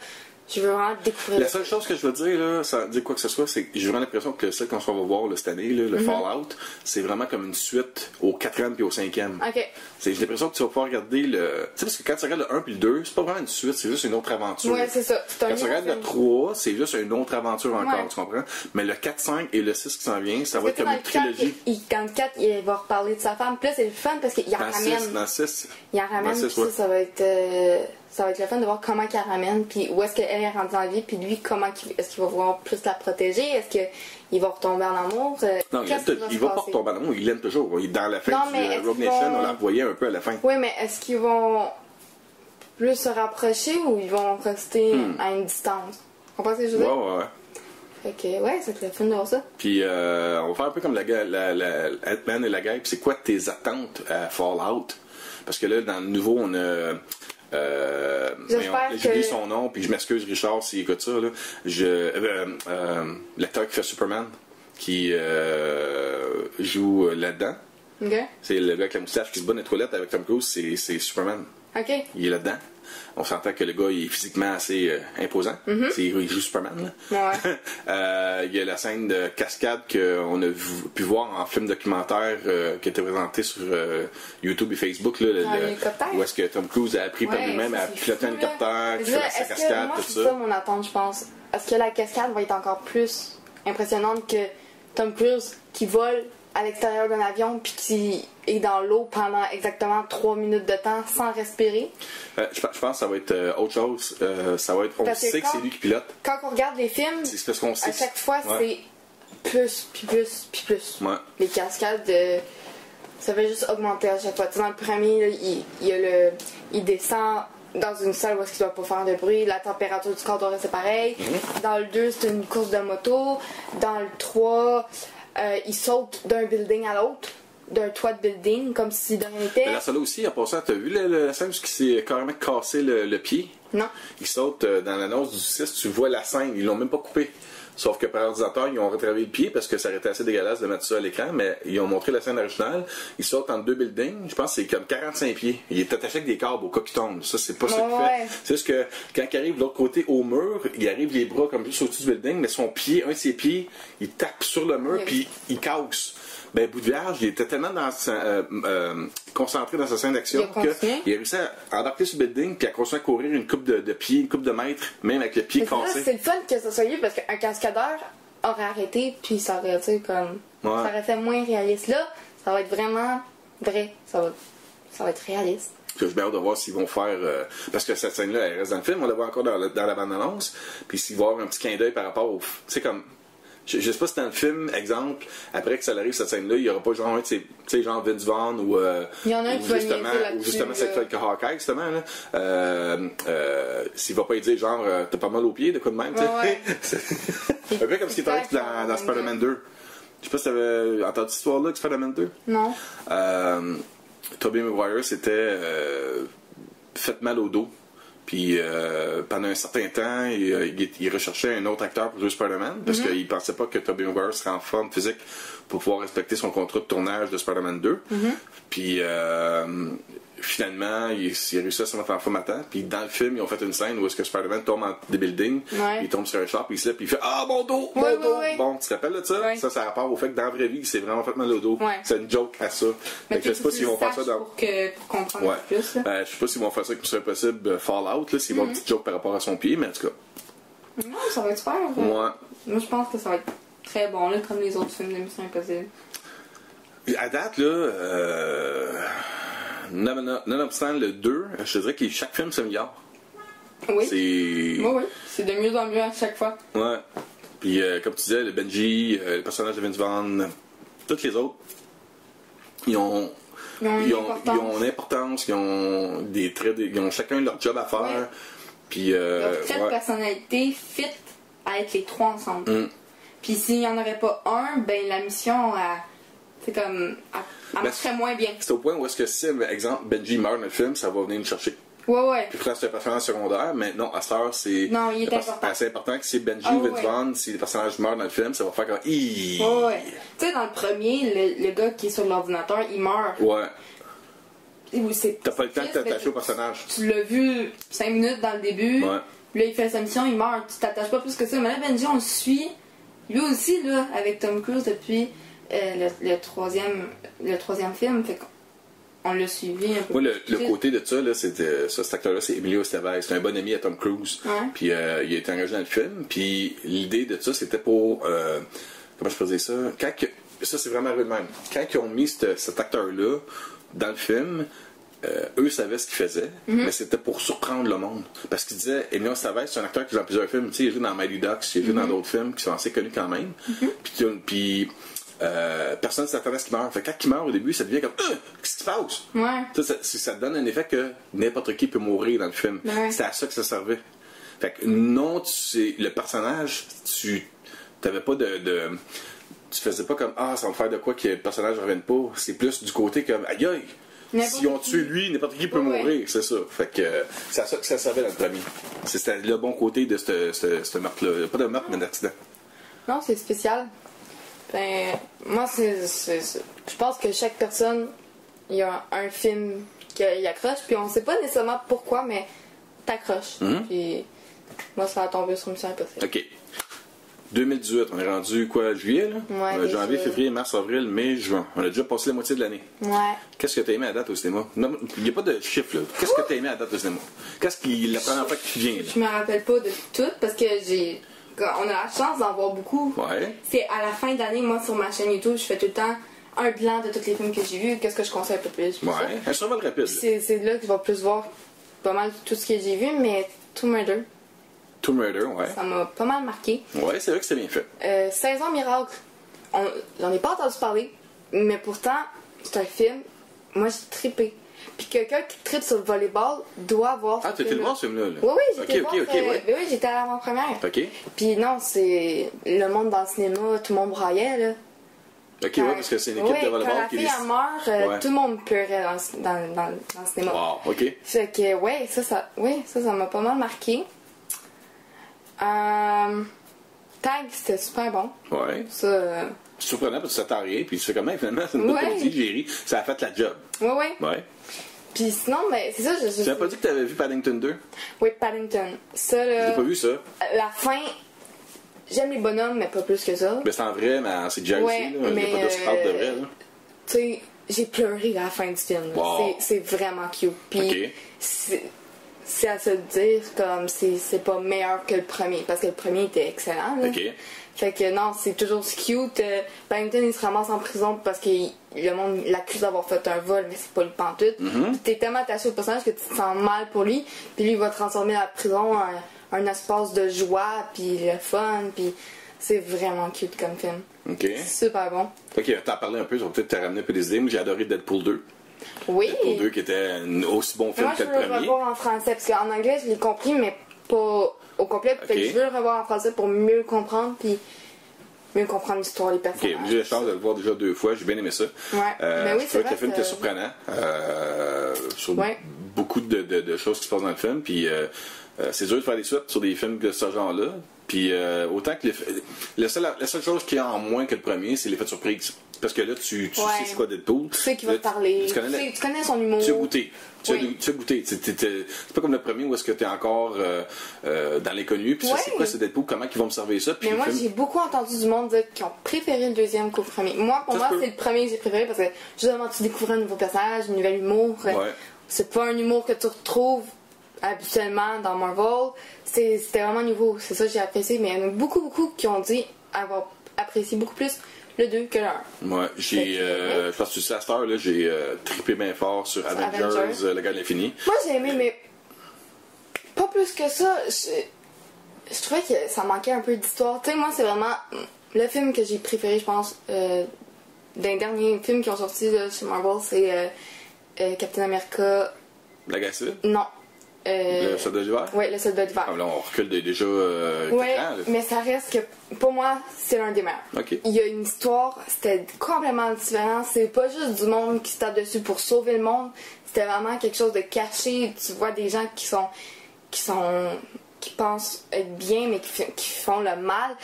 Je veux vraiment découvrir. La seule chose que je veux dire, là, sans dire quoi que ce soit, c'est que j'ai vraiment l'impression que celle qu'on va voir là, cette année, là, le Fallout, c'est vraiment comme une suite au 4e puis au 5e. Ok. J'ai l'impression que tu vas pouvoir regarder le. Tu sais, parce que quand tu regardes le 1 puis le 2, c'est pas vraiment une suite, c'est juste une autre aventure. Ouais, c'est ça. Quand tu regardes le 3, c'est juste une autre aventure encore, Ouais. tu comprends? Mais le 4, 5 et le 6 qui s'en vient, ça va être comme une trilogie. Dans le 4, il va reparler de sa femme. Puis là, c'est le fun parce qu'il en ramène. Dans le 6. Il en ramène. Dans le 6, ouais. Ça va être le fun de voir comment il la ramène, puis où est-ce qu'elle est rendue en vie, puis lui, est-ce qu'il va vouloir plus la protéger, est-ce qu'il va retomber en amour? Non, il va pas retomber en amour, il l'aime toujours. Dans la fin du Rogue Nation, on la voyait un peu à la fin. Oui, mais est-ce qu'ils vont plus se rapprocher ou ils vont rester à une distance? Tu comprends ce que je veux dire? Ouais. Fait que, ouais, c'est le fun de voir ça. Puis, on va faire un peu comme la Ant-Man et la guerre, puis c'est quoi tes attentes à Fallout? Parce que là, dans le nouveau, on a... j'ai oublié son nom, puis je m'excuse Richard s'il écoute ça. L'acteur qui fait Superman, qui joue là-dedans. Okay. C'est le gars avec la moustache qui se bat dans les toilettes avec Tom Cruise, c'est Superman. Ok. Il est là-dedans. On s'entend que le gars il est physiquement assez imposant. Il joue Superman. Là. Ouais. Il y a la scène de cascade qu'on a pu voir en film documentaire qui a été présenté sur YouTube et Facebook. Là, où est-ce que Tom Cruise a appris par lui-même à piloter un hélicoptère, faire sa cascade, moi, tout c'est ça mon attente, je pense. Est-ce que la cascade va être encore plus impressionnante que Tom Cruise qui vole à l'extérieur d'un avion puis qui est dans l'eau pendant exactement 3 minutes de temps sans respirer? Je pense que ça va être autre chose. Ça va être, on sait que c'est lui qui pilote. Quand on regarde les films, c'est parce qu'on sait à chaque fois, c'est plus, puis plus, puis plus. Ouais. Les cascades, ça va juste augmenter à chaque fois. Dans le premier, là, il descend dans une salle où est-ce qu'il ne doit pas faire de bruit, la température du corps doit rester pareille. Dans le 2, c'est une course de moto. Dans le 3, il saute d'un building à l'autre, d'un toit de building, comme si de rien n'était. Là, ça là aussi, en passant, t'as vu la scène où il s'est carrément cassé le pied? Non. Il saute dans l'annonce du 6, tu vois la scène, ils l'ont même pas coupé. Sauf que par ordinateur, ils ont retravaillé le pied parce que ça aurait été assez dégueulasse de mettre ça à l'écran, mais ils ont montré la scène originale. Il saute entre 2 buildings, je pense que c'est comme 45 pieds. Il est attaché avec des câbles au cas qui tombe. Ça, c'est pas ça qu'il fait. C'est juste que quand il arrive de l'autre côté au mur, il arrive les bras comme juste au-dessus du building, mais son pied, un de ses pieds, il tape sur le mur puis il casse. Ben, Bout de Vierge, il était tellement concentré dans sa scène d'action qu'il a réussi à embarquer sur le building puis à continuer à courir une coupe de pieds, une coupe de mètres, même avec le pied cassé. C'est le fun que ça soit lui parce qu'un cascadeur aurait arrêté puis ça aurait été comme. Ça aurait fait moins réaliste. Là, ça va être vraiment vrai. Ça va être réaliste. Que je vais hâte de voir s'ils vont faire. Parce que cette scène-là, elle reste dans le film, on la voit encore dans la bande-annonce. Puis s'ils vont avoir un petit clin d'œil par rapport au. Tu sais, comme. Je sais pas si dans le film, exemple, après que ça arrive cette scène-là, il y aura pas genre un de ces, tu sais, genre Vince Vaughn ou il y en a un qui va justement c'est avec Hawkeye, justement, là. S'il va pas lui dire genre t'as pas mal aux pieds, de quoi de même, tu sais. Un peu comme ce qui est arrivé dans Spider-Man 2. Je sais pas si t'avais entendu cette histoire-là avec Spider-Man 2. Non. Tobey Maguire s'était fait mal au dos. Puis pendant un certain temps, il recherchait un autre acteur pour jouer Spider-Man parce qu'il pensait pas que Tobey Maguire serait en forme physique pour pouvoir respecter son contrat de tournage de Spider-Man 2. Puis finalement, il a réussi à se mettre en forme à temps. Puis dans le film, ils ont fait une scène où est-ce que Spider-Man tombe en des buildings, il tombe sur un char, puis il se lève, puis il fait « Ah, mon dos! Mon dos! » Bon, tu te rappelles de ça? Ça a rapport au fait que dans la vraie vie, il s'est vraiment fait mal au dos. C'est une joke à ça. Mais je sais pas s'ils vont faire ça dans... Pour comprendre plus. Je sais pas s'ils vont faire ça comme serait possible Fallout, là, s'ils vont une petite joke par rapport à son pied, mais en tout cas... Non, ça va être super. Moi, je pense que ça va être très bon, là, comme les autres films de Mission Impossible. À date, là... Nonobstant le 2, je te dirais que chaque film s'améliore. Oui. C'est de mieux en mieux à chaque fois. Ouais. Puis, comme tu disais, le Benji, le personnage de Vince Vaughn, tous les autres, ils ont une importance, ils ont des traits, ils ont chacun leur job à faire. Puis, leur trait de personnalité fit à être les trois ensemble. Puis, s'il n'y en aurait pas un, ben la mission, c'est comme. Elle marcherait moins bien. C'est au point où est-ce que si, par exemple, Benji meurt dans le film, ça va venir nous chercher. Ouais. Puis pourtant, c'est un personnage secondaire, mais non, à cette heure, c'est. Non, il est important. C'est important que si Benji ou Vince Vaughn, si les personnages meurent dans le film, ça va faire comme. Ouais. Tu sais, dans le premier, le gars qui est sur l'ordinateur, il meurt. Ouais. T'as pas le temps de t'attacher au personnage. Tu l'as vu 5 minutes dans le début. Ouais. Là, il fait sa mission, il meurt. Tu t'attaches pas plus que ça. Mais là, Benji, on le suit. Lui aussi, là, avec Tom Cruise depuis le troisième film. Fait qu'on l'a suivi un peu. Moi, le côté de ça, là, c'était ça, cet acteur-là, c'est Emilio Estevez. C'est un bon ami à Tom Cruise. Ouais. Puis il a été engagé dans le film. Puis l'idée de ça, c'était pour... comment je faisais ça? Ça, c'est vraiment arrivé de même. Quand ils ont mis cet acteur-là dans le film... eux savaient ce qu'ils faisaient, mais c'était pour surprendre le monde. Parce qu'ils disaient, Emilio Estevez, c'est un acteur qui joue dans plusieurs films. Tu sais, il joue dans Mighty Ducks, il joue dans d'autres films qui sont assez connus quand même. Puis personne ne s'attendait à ce qu'il meure. Fait que quand il meurt au début, ça devient comme qu'est-ce qui se passe? Ouais. Ça donne un effet que n'importe qui peut mourir dans le film. Ouais. C'est à ça que ça servait. Fait que non, le personnage, tu t'avais pas tu faisais pas comme ça va me faire de quoi que le personnage ne revienne pas. C'est plus du côté comme aïe aïe. Si on tue lui, n'importe qui peut mourir, c'est ça. Fait que c'est à ça que ça servait dans le premier. C'était le bon côté de ce meurtre-là. Pas de meurtre, mais d'accident. Non, c'est spécial. Ben, moi, je pense que chaque personne, il y a un film qui accroche, puis on sait pas nécessairement pourquoi, mais t'accroches. Puis moi, ça a tombé sur Mission Impossible. OK. 2018, on est rendu quoi, juillet, là? Ouais, janvier, février, mars, avril, mai, juin. On a déjà passé la moitié de l'année. Ouais. Qu'est-ce que t'as aimé à date au cinéma? Il n'y a pas de chiffre, là. Qu'est-ce que t'as aimé à date au cinéma? Qu'est-ce qui la première fois que tu viens, là? Je me rappelle pas de tout parce que on a la chance d'en voir beaucoup. Ouais. C'est à la fin d'année, moi, sur ma chaîne YouTube, je fais tout le temps un bilan de tous les films que j'ai vus, qu'est-ce que je conseille un peu plus. Ouais, un survol rapide. C'est là que je vais plus voir pas mal tout ce que j'ai vu, mais Tomb Raider. Tomb Raider, ouais. Ça m'a pas mal marqué. Ouais, c'est vrai que c'est bien fait. 16 ans miracle. J'en ai pas entendu parler, mais pourtant, c'est un film. Moi, j'ai trippé. Puis quelqu'un qui trippe sur le volleyball doit voir ce film. Ah, tu as été le voir ce film-là? Oui, oui, j'ai été voir. ouais. Oui, j'étais à l'avant-première. OK. Puis non, c'est le monde dans le cinéma, tout le monde braillait, là. OK, ouais, parce que c'est une équipe de volleyball quand qui la fille meurt, tout le monde pleurait dans le cinéma. Wow, OK. Fait que, ouais, ça m'a pas mal marqué. Tag, c'était super bon. Ouais. Ça. C'est surprenant parce que ça t'en rien, puis tu fais comment finalement, c'est une bonne comédie, j'ai ri. Ça a fait la job. Ouais. Ouais. Puis sinon, mais c'est ça, Tu n'as pas dit que tu avais vu Paddington 2? Oui, Paddington. Ça, là. J'ai pas vu ça. La fin. J'aime les bonhommes, mais pas plus que ça. Mais c'est en vrai, mais en CGI aussi, là. Mais Il n'y a pas de script de vrai, là. Tu sais, j'ai pleuré à la fin du film. Wow. C'est vraiment cute. Puis c'est à se dire comme c'est pas meilleur que le premier, parce que le premier était excellent. Là. OK. Fait que non, c'est toujours cute. Paddington, il se ramasse en prison parce que le monde l'accuse d'avoir fait un vol, mais c'est pas lui pantoute. T'es tellement attaché au personnage que tu te sens mal pour lui. Puis lui, il va transformer la prison en un espace de joie, puis le fun, puis c'est vraiment cute comme film. OK. Super bon. OK, t'en parlé un peu, ça va peut-être te ramener un peu des idées. Moi, j'ai adoré Deadpool 2. Oui. Deadpool 2 qui était un aussi bon film moi, que le je veux le premier. revoir en français, parce qu'en anglais, je l'ai compris, mais pas au complet. Fait que je veux le revoir en français pour mieux le comprendre, puis mieux comprendre l'histoire des personnages. OK, j'ai eu la chance de le voir déjà 2 fois, j'ai bien aimé ça. Ouais. Mais oui, je trouvais que le film était surprenant. Sur beaucoup de choses qui se passent dans le film, puis c'est dur de faire des suites sur des films de ce genre-là. Puis autant que la seule chose qui est en moins que le premier, c'est l'effet de surprise. Parce que là, tu sais c'est quoi Deadpool. Tu sais qu'il va te parler. Tu connais son humour. Tu as goûté. Tu as goûté. C'est pas comme le premier où est-ce que tu es encore dans l'inconnu. Puis c'est quoi ce Deadpool, comment ils vont me servir ça. Puis mais moi, j'ai beaucoup entendu du monde dire qu'ils ont préféré le deuxième qu'au premier. Moi, pour moi, c'est le premier que j'ai préféré parce que justement, tu découvres un nouveau personnage, un nouvel humour. Ouais. C'est pas un humour que tu retrouves habituellement dans Marvel. C'était vraiment nouveau. C'est ça que j'ai apprécié. Mais il y en a beaucoup qui ont dit avoir apprécié beaucoup plus le 2 que le 1. Moi, je pense que tu sais, à cette heure-là, j'ai trippé bien fort sur Avengers, La Guerre de l'Infini. Moi, j'ai aimé, mais pas plus que ça. Je trouvais que ça manquait un peu d'histoire. Tu sais, moi, c'est vraiment le film que j'ai préféré, je pense, d'un dernier film qui ont sorti là, chez Marvel, c'est Captain America. La guerre civile? Non. Le soldat d'hiver? Oui, le soldat d'hiver. Ah, là, on recule déjà oui, mais ça reste que, pour moi, c'est l'un des meilleurs. Okay. Il y a une histoire, c'était complètement différent. C'est pas juste du monde qui se tape dessus pour sauver le monde. C'était vraiment quelque chose de caché. Tu vois des gens qui pensent être bien, mais qui font le mal.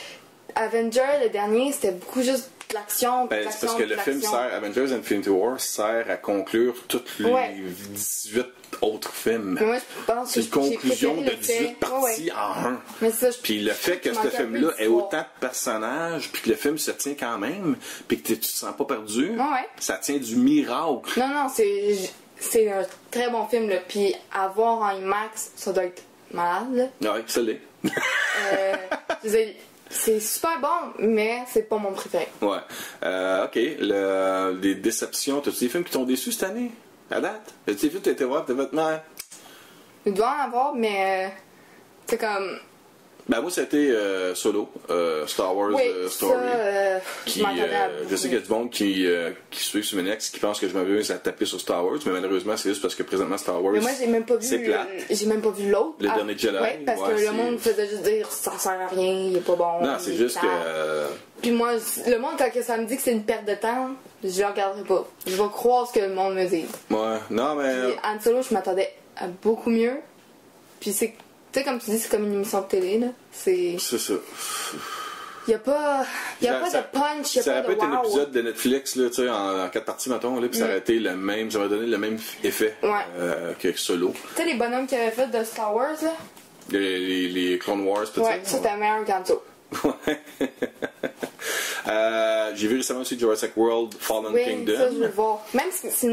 Avenger, le dernier, c'était beaucoup juste de l'action, puis de Ben, c'est parce l'action, que puis de le film l'action. sert, Avengers Infinity War sert à conclure tous les Ouais. 18 autres films. Mais moi, je pense C'est que une conclusion de j'ai préféré 18 parties ouais. en un. Mais ça, Puis le fait que il ce manque un film-là peu ait d'histoire. autant de personnages, puis que le film se tient quand même, puis que tu te sens pas perdu, Ouais. ça tient du miracle. Non, non, c'est un très bon film, là. Puis à voir en IMAX, ça doit être malade, là. Ouais, ça l'est. Je veux dire, c'est super bon, mais c'est pas mon préféré. Ouais. Ok. Des déceptions. T'as-tu des films qui t'ont déçu cette année? À date? T'as-tu des films que t'as été voir, t'as fait, non. Il doit en avoir, mais c'est comme. Ben moi, c'était Solo, Star Wars Oui, Story. ça, Qui, je m'attendais à. je sais qu'il y a du monde qui suit sur mon ex qui pense que je m'avais à taper sur Star Wars, mais malheureusement, c'est juste parce que présentement, Star Wars. Mais moi, j'ai même pas vu. C'est plate. J'ai même pas vu l'autre. Le dernier Jedi. Ouais, parce Ouais, que c'est- le monde faisait juste dire ça sert à rien, il est pas bon. Non, c'est il est juste que. plate. Puis moi, le monde, quand que ça me dit que c'est une perte de temps, je le regarderai pas. Je vais croire ce que le monde me dit. Ouais, non, mais. Puis Han Solo, je m'attendais à beaucoup mieux. Puis c'est. Tu sais, comme tu dis, c'est comme une émission de télé, là. C'est. C'est ça. Y a pas. Y a pas Ça- de punch, y a Ça pas aurait de pas été un wow. épisode de Netflix, là, tu sais, en 4 parties, mettons, là, puis ça aurait été le même, ça aurait donné le même effet Ouais. que Solo. Tu sais, les bonhommes qu'ils avaient fait de Star Wars, là. Les Clone Wars, peut-être. Ouais, c'était meilleur qu'Han Solo. Ouais. J'ai vu récemment aussi Jurassic World Fallen Oui, Kingdom. ça, je veux le voir. Même si le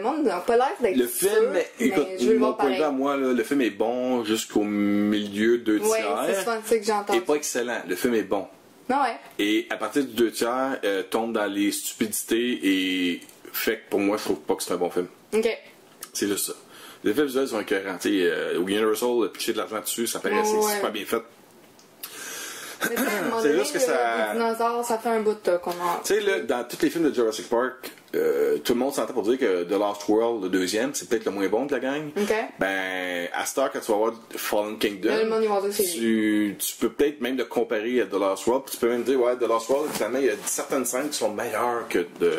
monde n'a pas l'air d'être Le sûr, film, mais écoute, je veux le mon voir point de vue pareil. à moi, là, le film est bon jusqu'au milieu, 2 Oui, tiers. c'est souvent ça que j'entends. Et pas excellent. Le film est bon. Non, ouais. Et à partir du 2 tiers, tombe dans les stupidités et fait que pour moi, je trouve pas que c'est un bon film. Ok. C'est juste ça. Les effets visuels sont écœurants. Universal, pitcher de l'argent dessus, ça paraît Ouais. super bien fait. Mais tu sais, à un moment C'est donné, juste que ça- les dinosaures, ça fait un bout de qu'on a. Tu sais, là, dans tous les films de Jurassic Park, tout le monde s'entend pour dire que The Lost World, le deuxième, c'est peut-être le moins bon de la gang. Ok. Ben, à cette heure, quand tu vas voir Fallen Kingdom, Là, le monde, ils vont dire que c'est tu peux peut-être même le comparer à The Lost World, puis tu peux même dire, ouais, The Lost World, finalement, il y a certaines scènes qui sont meilleures que de.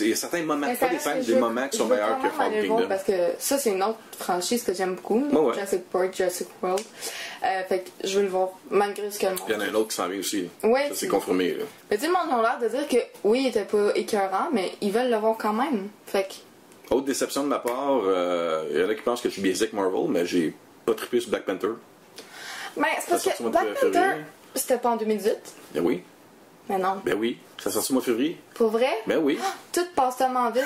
Il y a certains moments, Mais pas ça des reste scènes, que des je veux- moments qui je sont veux meilleurs quand que même Fallen aller le voir Kingdom. parce que ça, c'est une autre franchise que j'aime beaucoup. Ouais, ouais. Jurassic Park, Jurassic World. Fait que je veux le voir, malgré ce que le monde. Il y en a un autre qui s'en vient aussi. Ouais, Ça, c'est confirmé. Là. Mais tu sais, le monde a l'air de dire que oui, il était pas écœurant, mais ils veulent le voir quand même. Fait que. Autre déception de ma part, il y en a qui pensent que je suis biaisé avec Marvel, mais j'ai pas trippé sur Black Panther. Mais c'est parce Ça sort que au mois de Black février. Panther, c'était pas en 2018. Ben oui. Mais non. Ben oui. Ça sort au mois de février. Pour vrai? Ben oui. Tout passe tellement vite.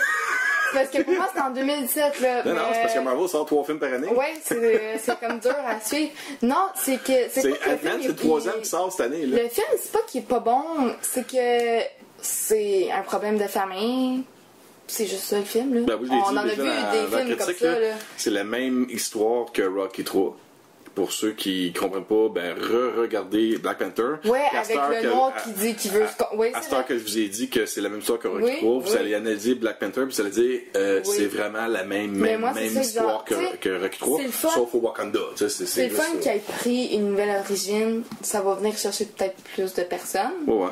Parce que pour moi, c'était en 2017, là. Non, non, c'est parce que Marvel sort 3 films par année. Ouais, c'est comme dur à suivre. Non, c'est que. C'est pas que le Ant-Man, film, c'est le 3e qui sort cette année. Là. Le film, c'est pas qu'il est pas bon, c'est que c'est un problème de famille. C'est juste ça le film, là. Ben, oui, je l'ai On dit en a déjà vu dans des la films comme critique, ça, là. là. C'est la même histoire que Rocky 3. Pour ceux qui comprennent pas, ben re-regardez Black Panther. Ouais, Puis à avec cette heure le que- noir qui dit qu'il veut. Ouais, À c'est cette heure vrai. que je vous ai dit que c'est la même histoire que Rocky Oui, 3, vous oui. allez analyser Black Panther, puis vous allez dire c'est vraiment la même Mais moi, c'est même ça, histoire genre, tu sais, que Rocky 3, c'est le fun. sauf au Wakanda. Tu sais, C'est le juste fun ça. qu'il ait pris une nouvelle origine. Ça va venir chercher peut-être plus de personnes. Ouais, ouais.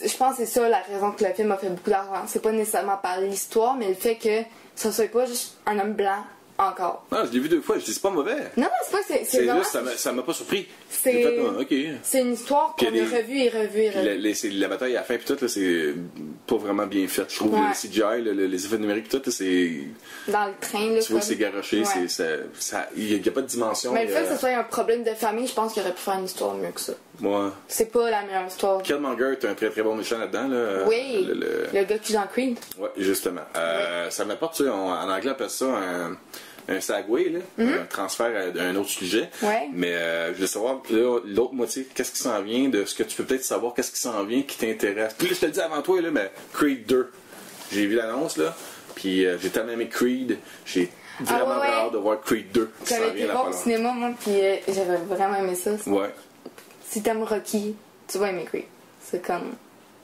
Je pense que c'est ça la raison que le film a fait beaucoup d'argent. C'est pas nécessairement par l'histoire, mais le fait que ça soit pas juste un homme blanc encore. Non, je l'ai vu 2 fois, je dis c'est pas mauvais. Non, non, c'est pas que C'est vraiment- juste, ça m'a pas surpris. C'est- J'ai fait, ok. C'est une histoire qu'on a Puis revue et revue et revue. La bataille à la fin, puis tout, là, c'est pas vraiment bien fait. Je trouve Ouais. le CGI, les effets numériques, puis tout, là, c'est. Dans le train, là. Tu vois, comme. c'est garoché, Ouais. il n'y a pas de dimension. Mais le fait que ce soit un problème de famille, je pense qu'il aurait pu faire une histoire mieux que ça. Moi, C'est pas la meilleure histoire. Killmonger est un très très bon méchant là-dedans. Là. Oui, Le- le gars qui joue dans Creed. Ouais, justement. Ça m'apporte, tu sais, en anglais, on appelle ça un segue, là, un transfert à un autre sujet. Ouais. Mais je voulais savoir, là, l'autre moitié, qu'est-ce qui s'en vient, de ce que tu peux peut-être savoir, qu'est-ce qui s'en vient qui t'intéresse. Puis là, je te le dis avant toi, là, mais Creed 2. J'ai vu l'annonce, là, puis j'ai tellement aimé Creed, j'ai vraiment ouais. hâte de voir Creed 2. qui s'en J'avais vient été là voir pas au longtemps. cinéma, moi, puis j'avais vraiment aimé ça. Ouais. Si t'aimes Rocky, tu vas aimer Creed. C'est comme.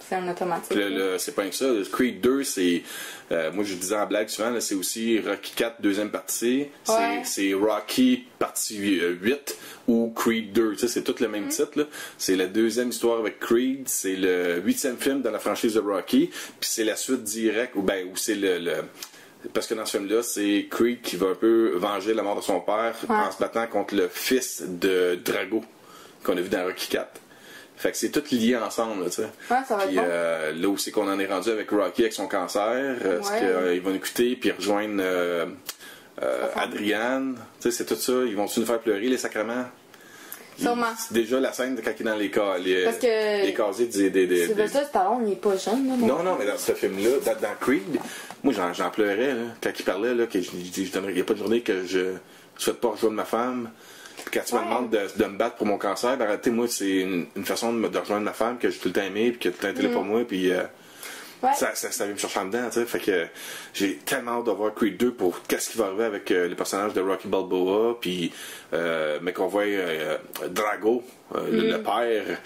C'est un automatique. Puis là, c'est pas rien que ça. Le Creed 2, c'est. Moi, je disais en blague souvent, là, c'est aussi Rocky 4, deuxième partie. Ouais. C'est Rocky partie 8 ou Creed 2. Tu sais, c'est tout le même titre. Là. C'est la deuxième histoire avec Creed. C'est le 8e film dans la franchise de Rocky. Puis c'est la suite directe. Ou c'est parce que dans ce film-là, c'est Creed qui va un peu venger la mort de son père en se battant contre le fils de Drago qu'on a vu dans Rocky 4. Fait que c'est tout lié ensemble, tu sais. Ouais, ça va Puis être bon. là où c'est qu'on en est rendu avec Rocky avec son cancer, c'est qu'ils vont écouter puis rejoindre Adrienne, tu sais, c'est tout ça. Ils vont-tu nous faire pleurer, les sacrements? Sûrement. C'est déjà la scène de quand il est dans Parce que les casiers des Sylvester Stallone, il est pas jeune, là. non, mais dans ce film-là, dans Creed, moi j'en pleurais là, quand il parlait, là, que il n'y a pas de journée que je ne souhaite pas rejoindre ma femme. Puis quand tu me demandes de me battre pour mon cancer, ben, en réalité, moi, c'est une façon de rejoindre ma femme que j'ai tout le temps aimée, puis qui a tout le temps été là pour moi, puis ça vient me chercher en dedans, tu sais. Fait que j'ai tellement hâte de voir Creed 2 pour qu'est-ce qui va arriver avec les personnages de Rocky Balboa, puis mais qu'on voit Drago, le père,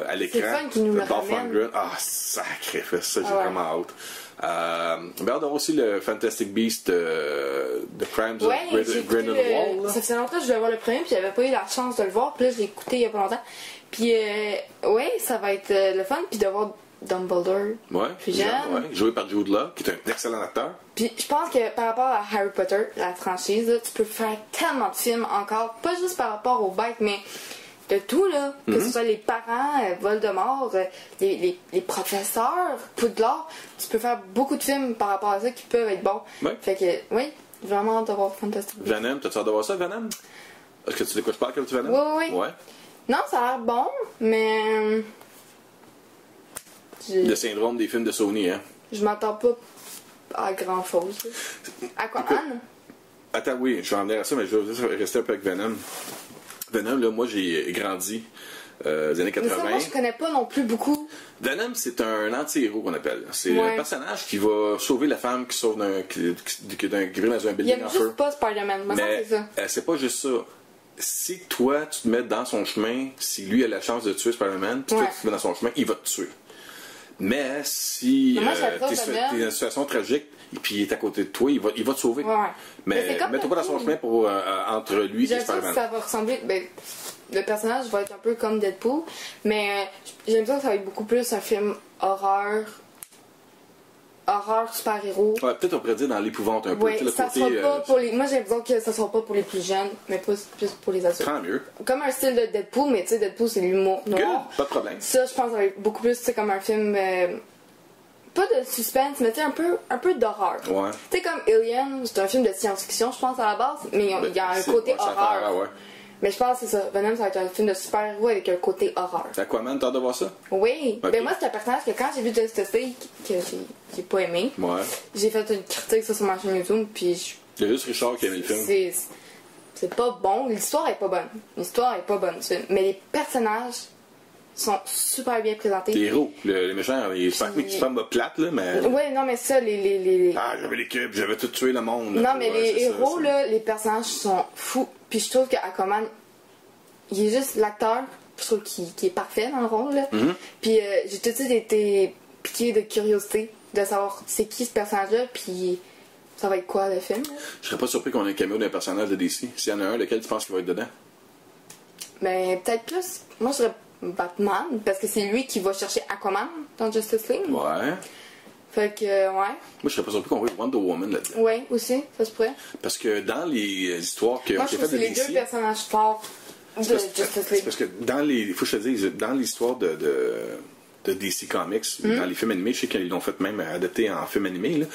à l'écran. C'est le fun qu'il nous le ramène. Ah, sacrifice, ça, j'ai vraiment hâte. Ben, on a aussi le Fantastic Beast The Crimes of Grindelwald. Ça faisait longtemps que je voulais voir le premier, puis j'avais pas eu la chance de le voir, puis là, je l'ai écouté il y a pas longtemps. Puis, ouais, ça va être le fun, puis de voir Dumbledore. Ouais, plus jeune. Joué par Jude Law, qui est un excellent acteur. Puis, je pense que par rapport à Harry Potter, la franchise, là, tu peux faire tellement de films encore, pas juste par rapport aux bêtes, mais de tout, là. Que ce soit les parents, Voldemort, les professeurs, Poudlard. Tu peux faire beaucoup de films par rapport à ça qui peuvent être bons. Ouais. Fait que, oui, vraiment hâte de voir Fantastic Beasts. Venom, t'as-tu hâte de voir ça, Venom? Est-ce que tu sais de quoi je parle quand tu Venom? Oui. Ouais. Non, ça a l'air bon, mais. Le syndrome des films de Sony, hein? Je m'attends pas à grand chose. Aquaman? Attends, oui, je vais en venir à ça, mais je vais juste rester un peu avec Venom. Venom, là, moi, j'ai grandi des années 80. Mais ça, moi, je connais pas non plus beaucoup. Venom, c'est un anti-héros qu'on appelle. C'est un personnage qui va sauver la femme qui sauve qui est dans un Il building aime en feu. juste pas Spider-Man, Mais c'est ça. c'est pas juste ça. Si toi, tu te mets dans son chemin, si lui a la chance de tuer Spider-Man, puis toi, tu te mets dans son chemin, il va te tuer. Mais si t'es dans une situation tragique et puis il est à côté de toi, il va te sauver. Ouais. Mais mets-toi pas dans son chemin pour entre lui et J'aime ça Spider-Man. que ça va ressembler. Ben, le personnage va être un peu comme Deadpool, mais j'aime ça que ça va être beaucoup plus un film horreur super-héros. Ouais, peut-être on pourrait dire dans l'épouvante un peu. Ouais, Le ça côté, sera pas pour les. Moi, j'ai besoin que ça soit pas pour les plus jeunes, mais plus pour les adultes. tant mieux. Comme un style de Deadpool, mais tu sais, Deadpool, c'est l'humour noir. Good, pas de problème. Ça, je pense que ça va être beaucoup plus, tu sais, comme un film. Pas de suspense, mais tu sais, un peu d'horreur. Ouais. Tu sais, comme Alien, c'est un film de science-fiction, je pense, à la base, mais il y a un côté horreur. Ouais. Mais je pense que c'est ça. Venom, ça va être un film de super-héros avec un côté horreur. Aquaman, t'as hâte de voir ça? Oui. Okay. Ben moi, c'est un personnage que quand j'ai vu Justice League, que j'ai pas aimé, j'ai fait une critique sur ma chaîne YouTube, puis il y a juste Richard qui a aimé le film. C'est pas bon. L'histoire est pas bonne. Mais les personnages sont super bien présentés. Les héros, les méchants, ils sont pas plates, là, mais. Ouais, non, mais ça, les... Ah, j'avais l'équipe, j'avais tout tué le monde. Non, mais les héros, là, les personnages sont fous. Puis je trouve qu'Aquaman, il est juste l'acteur, je trouve qu'il est parfait dans le rôle, là. Puis j'ai tout de suite été piquée de curiosité de savoir c'est qui ce personnage-là, puis ça va être quoi le film, là. Je serais pas surpris qu'on ait un cameo d'un personnage de DC. S'il y en a un, lequel tu penses qu'il va être dedans? Mais peut-être plus. Moi, je dirais Batman, parce que c'est lui qui va chercher Aquaman dans Justice League. Ouais. Fait que, ouais. Moi, je serais pas surpris qu'on voit Wonder Woman là-dedans. Ouais, aussi, ça se pourrait. Parce que dans les histoires qui ont été faites de DC... Moi, je trouve que c'est les deux personnages forts de Justice League. Parce que dans les... Faut que je te dise, dans l'histoire de DC Comics, dans les films animés, je sais qu'ils l'ont fait même adapté en film animé, là.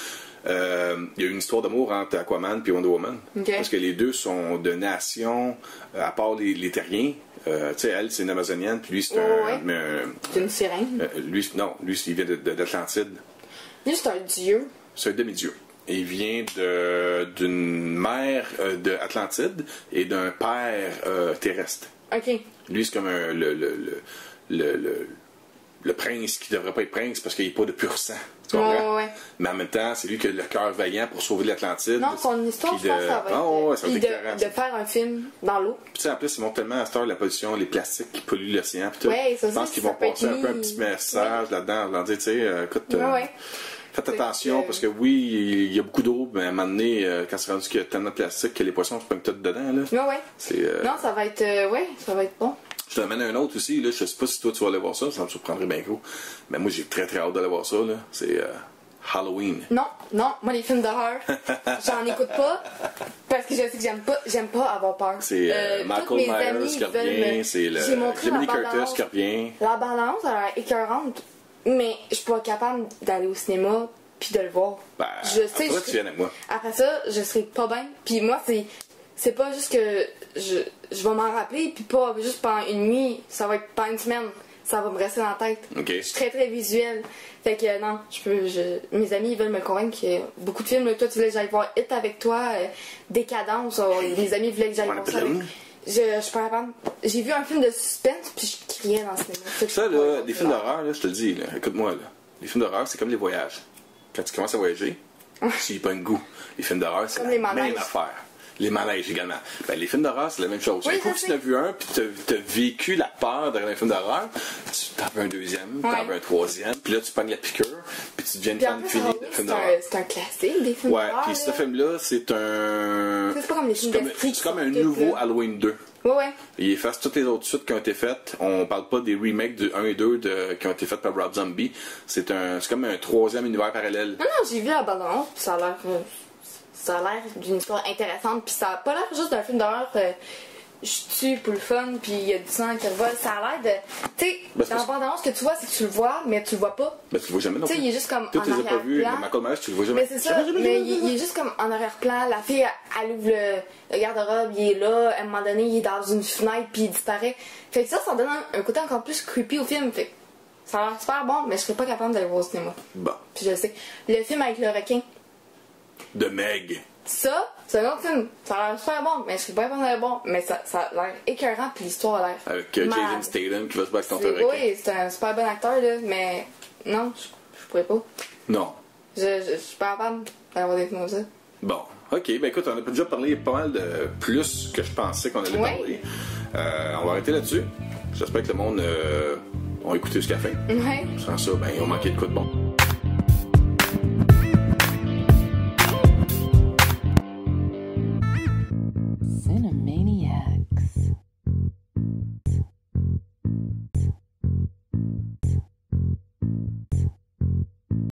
Il y a une histoire d'amour entre Aquaman et Wonder Woman. Okay. Parce que les deux sont de nations, à part les terriens. Tu sais, elle, c'est une Amazonienne, puis lui, c'est c'est une sirène. lui, il vient d'Atlantide. Lui, c'est un dieu. C'est un demi-dieu. Il vient d'une mère de Atlantide et d'un père terrestre. OK. Lui, c'est comme le prince qui devrait pas être prince parce qu'il n'est pas de pur sang. Tu comprends? Ouais. Mais en même temps, c'est lui qui a le cœur vaillant pour sauver l'Atlantide. Non, son histoire, je pense que ça va être de faire un film dans l'eau. Puis tu sais, en plus, ils montrent tellement à cette heure la pollution, les plastiques qui polluent l'océan. Ouais, je pense qu'ils vont passer un peu un petit message là-dedans. Leur dire, tu sais, écoute, faites attention parce que oui, il y a beaucoup d'eau, mais à un moment donné, quand c'est rendu qu'il y a tellement de plastique que les poissons se pognent tout dedans. Là. Non, ça va être, ça va être bon. Je te ramène un autre aussi, là, je sais pas si toi tu vas aller voir ça me surprendrait bien gros. Mais moi j'ai très très hâte d'aller voir ça. Là. C'est Halloween. Non, moi les films d'horreur, j'en écoute pas parce que je sais que j'aime pas avoir peur. C'est Michael Myers qui revient, c'est le Jamie Lee Curtis qui revient. La bande-annonce, elle a l'air écœurante, mais je suis pas capable d'aller au cinéma puis de le voir. Ben, tu viennes avec moi. Après ça, je serais pas bien. Puis moi, c'est pas juste que je vais m'en rappeler, puis pas juste pendant une nuit, ça va être pendant une semaine. Ça va me rester dans la tête. Okay. Je suis très très visuelle. Fait que non, mes amis ils veulent me convaincre qu'il y a beaucoup de films. Là, toi tu voulais que j'aille voir Hit avec toi, Décadence, mes amis voulaient que j'aille voir ça avec. Je suis pas capable. J'ai vu un film de suspense puis je criais dans le cinéma. Ça là, des films d'horreur, là, je te le dis, là, écoute-moi là. Les films d'horreur, c'est comme les voyages. Quand tu commences à voyager, tu y pas un goût. Les films d'horreur, c'est la même affaire. Les manèges également. Ben, les films d'horreur, c'est la même chose. Oui, une fois que tu en as vu un, puis t'as vécu la peur derrière un film d'horreur, tu t'en veux un deuxième, t'en veux un troisième, puis là tu pognes la piqûre, puis tu deviens une fan finie de films d'horreur. C'est un classique des films d'horreur. Ouais, puis ce film-là, c'est un. C'est pas comme les films d'esprit. C'est comme un nouveau Halloween 2. Ouais. Il efface toutes les autres suites qui ont été faites. On parle pas des remakes de 1 et 2 qui ont été faites par Rob Zombie. C'est comme un troisième univers parallèle. Non, j'ai vu la bande-annonce, puis ça a l'air d'une histoire intéressante, puis ça a pas l'air juste d'un film d'horreur je tue pour le fun, puis il y a du sang qui revole. Ça a l'air de. Tu sais, dans la bande-annonce, ce que tu vois, c'est que tu le vois, mais tu le vois pas. Ben, tu le vois jamais non plus. Tu sais, il est juste comme toi, en arrière-plan. Tu l'as pas vu, Michael Myers, tu le vois jamais. Mais c'est ça, mais il est juste comme en arrière-plan. La fille, elle ouvre le garde-robe, il est là. À un moment donné, il est dans une fenêtre, puis il disparaît. Fait que ça donne un côté encore plus creepy au film. Fait que ça a l'air super bon, mais je serais pas capable d'aller voir au cinéma. Bon. Puis je le sais. Le film avec le requin. De Meg. Ça, c'est un autre film. Ça a l'air super bon, mais je sais pas comment c'est bon. Mais ça a l'air écœurant, puis l'histoire a l'air. Avec Jason Statham qui va se battre contre un requin. Oui, c'est un super bon acteur, là, mais non, je pourrais pas. Non. Je suis pas capable d'avoir des films comme ça. Bon, ok, ben écoute, on a déjà parlé pas mal de plus que je pensais qu'on allait parler. On va arrêter là-dessus. J'espère que le monde a écouté jusqu'à la fin. Ouais. Sans ça, ben, on manquait de quoi de bon.